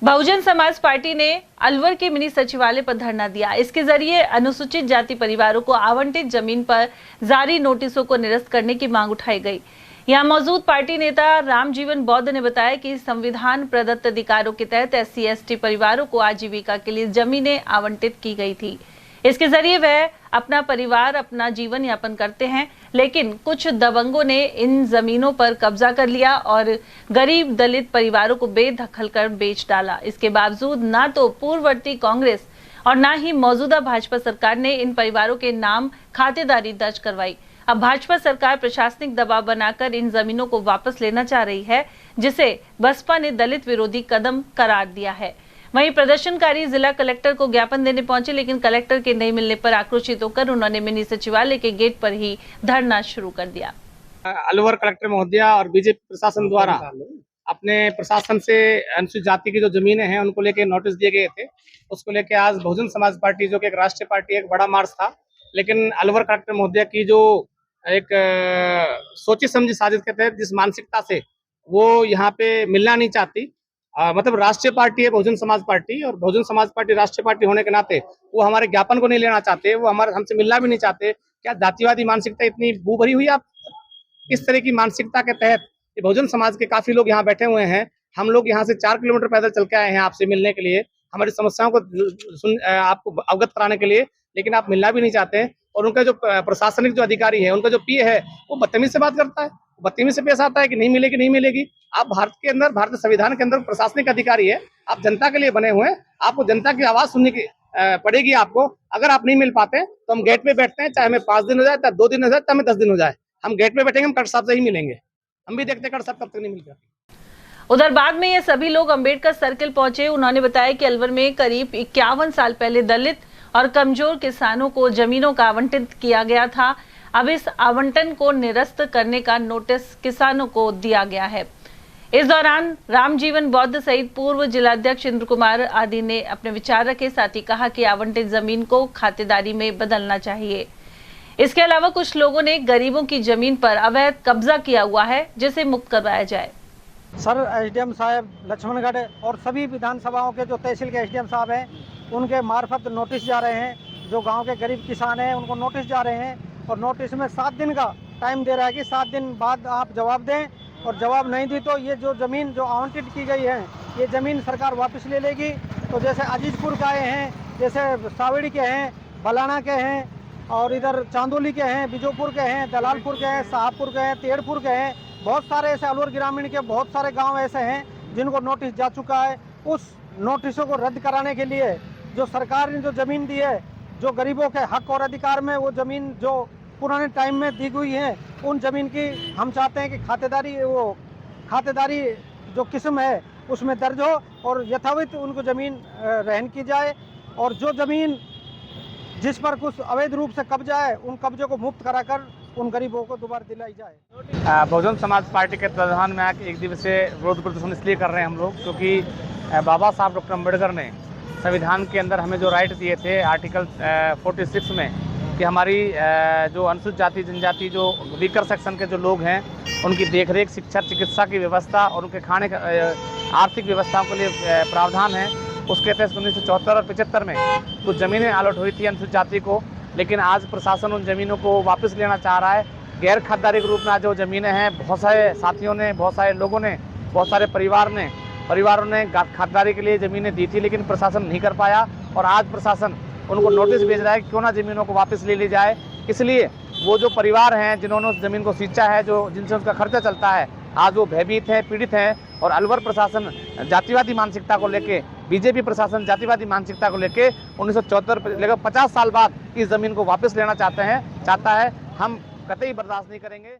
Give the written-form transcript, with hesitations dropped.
Bahujan Samaj party ने अलवर के mini सचिवालय पर धरना दिया। इसके जरिए अनुसूचित जाति परिवारों को आवंटित जमीन पर जारी नोटिसों को निरस्त करने की मांग उठाई गई। यहां मौजूद पार्टी नेता रामजीवन बौद्ध ने बताया कि संविधान प्रदत्त अधिकारों के तहत SC/ST परिवारों को आजीविका के लिए जमीनें आवंटित की गई थी। इसके जरिए वह अपना परिवार अपना जीवन यापन करते हैं, लेकिन कुछ दबंगों ने इन जमीनों पर कब्जा कर लिया और गरीब दलित परिवारों को बेदखल कर बेच डाला। इसके बावजूद ना तो पूर्ववर्ती कांग्रेस और ना ही मौजूदा भाजपा सरकार ने इन परिवारों के नाम खातेदारी दर्ज करवाई। अब भाजपा सरकार प्रशासनिक दबाव बनाकर इन जमीनों को वापस लेना चाह रही है, जिसे बसपा ने दलित विरोधी कदम करार दिया है। वहीं प्रदर्शनकारी जिला कलेक्टर को ज्ञापन देने पहुंचे, लेकिन कलेक्टर के नहीं मिलने पर आक्रोशित होकर उन्होंने मिनी सचिवालय के गेट पर ही धरना शुरू कर दिया। अलवर कलेक्टर महोदय और बीजेपी प्रशासन द्वारा अपने प्रशासन से अनुसूचित जाति की जो जमीनें हैं उनको लेके नोटिस दिए गए थे। उसको लेके आज बहुजन समाज पार्टी जो कि एक राष्ट्रीय पार्टी, एक बड़ा मार्च था। लेकिन अलवर कलेक्टर महोदय की जो एक सोची समझी साजिश के तहत जिस मानसिकता से वो यहाँ पे मिलना नहीं चाहती, मतलब राष्ट्रीय पार्टी है बहुजन समाज पार्टी, और बहुजन समाज पार्टी राष्ट्रीय पार्टी होने के नाते वो हमारे ज्ञापन को नहीं लेना चाहते, वो हमसे मिलना भी नहीं चाहते। क्या जातिवादी मानसिकता इतनी बू भरी हुई आप? इस तरह की मानसिकता के तहत बहुजन समाज के काफी लोग यहाँ बैठे हुए हैं। हम लोग यहाँ से 4 किलोमीटर पैदल चल के आए हैं आपसे मिलने के लिए, हमारी समस्याओं को आपको अवगत कराने के लिए, लेकिन आप मिलना भी नहीं चाहते हैं। और उनका जो प्रशासनिक जो अधिकारी है, उनका जो पीए है, वो बदतमीज से बात करता है, बदतमीज से पेश आता है कि नहीं मिलेगी नहीं मिलेगी। आप भारत के अंदर, भारतीय संविधान के अंदर प्रशासनिक अधिकारी है, आप जनता के लिए बने हुए हैं, आपको जनता की आवाज सुनने की पड़ेगी आपको। अगर आप नहीं मिल पाते तो हम गेट पे बैठते हैं, चाहे हमें 5 दिन हो जाए, चाहे 2 दिन हो जाए, चाहे हमें 10 दिन हो जाए, हम गेट पे बैठेंगे, हम कलेक्टर साहब से ही मिलेंगे। हम भी देखते हैं कलेक्टर साहब कब तक नहीं मिलते। उधर बाद में ये सभी लोग अंबेडकर सर्किल पहुंचे। उन्होंने बताया कि अलवर में करीब 51 साल पहले दलित और कमजोर किसानों को जमीनों का आवंटित किया गया था। अब इस आवंटन को निरस्त करने का नोटिस किसानों को दिया गया है। इस दौरान रामजीवन बौद्ध सहित पूर्व जिलाध्यक्ष इंद्र कुमार आदि ने अपने विचार रखे। साथ ही कहा कि आवंटित जमीन को खातेदारी में बदलना चाहिए। इसके अलावा कुछ लोगों ने गरीबों की जमीन पर अवैध कब्जा किया हुआ है, जिसे मुक्त करवाया जाए। सर, SDM साहब लक्ष्मणगढ़ और सभी विधानसभाओं के जो तहसील के SDM साहब हैं, उनके मार्फत नोटिस जा रहे हैं। जो गांव के गरीब किसान हैं उनको नोटिस जा रहे हैं, और नोटिस में 7 दिन का टाइम दे रहा है कि 7 दिन बाद आप जवाब दें, और जवाब नहीं दी तो ये जो ज़मीन जो आवंटित की गई है, ये ज़मीन सरकार वापस ले लेगी। तो जैसे अजीजपुर के हैं, जैसे सावड़ी के हैं, बलाना के हैं, और इधर चांदोली के हैं, बिजोपुर के हैं, दलालपुर के हैं, साहबपुर के हैं, तेड़पुर के हैं, बहुत सारे ऐसे अलवर ग्रामीण के बहुत सारे गांव ऐसे हैं जिनको नोटिस जा चुका है। उस नोटिसों को रद्द कराने के लिए जो सरकार ने जो ज़मीन दी है, जो गरीबों के हक और अधिकार में वो ज़मीन जो पुराने टाइम में दी हुई है, उन ज़मीन की हम चाहते हैं कि खातेदारी जो किस्म है उसमें दर्ज हो और यथावत उनको ज़मीन रहन की जाए, और जो ज़मीन जिस पर कुछ अवैध रूप से कब्जा है उन कब्जे को मुक्त कराकर उन गरीबों को दोबारा दिलाई जाए। बहुजन समाज पार्टी के तत्वाधान में आके एक दिवसीय विरोध प्रदर्शन इसलिए कर रहे हैं हम लोग, क्योंकि बाबा साहब डॉक्टर अम्बेडकर ने संविधान के अंदर हमें जो राइट दिए थे आर्टिकल 46 में, कि हमारी जो अनुसूचित जाति जनजाति जो वीकर सेक्शन के जो लोग हैं उनकी देखरेख, शिक्षा, चिकित्सा की व्यवस्था और उनके खाने आर्थिक व्यवस्थाओं के लिए प्रावधान है। उसके तहत 1974 और 75 में कुछ ज़मीनें अलॉट हुई थी अनुसूचित जाति को, लेकिन आज प्रशासन उन ज़मीनों को वापस लेना चाह रहा है। गैर खातेदारी के रूप में आज जो ज़मीनें हैं, बहुत सारे साथियों ने, बहुत सारे लोगों ने, बहुत सारे परिवारों ने खातेदारी के लिए ज़मीनें दी थी, लेकिन प्रशासन नहीं कर पाया, और आज प्रशासन उनको नोटिस भेज रहा है कि क्यों ना ज़मीनों को वापस ले ली जाए। इसलिए वो जो परिवार हैं जिन्होंने उस ज़मीन को सींचा है, जिनसे उसका खर्चा चलता है, आज वो भयभीत हैं, पीड़ित हैं। और अलवर प्रशासन जातिवादी मानसिकता को लेके, बीजेपी प्रशासन जातिवादी मानसिकता को लेके 1974 लेकर 50 साल बाद इस ज़मीन को वापस लेना चाहता है। हम कतई बर्दाश्त नहीं करेंगे।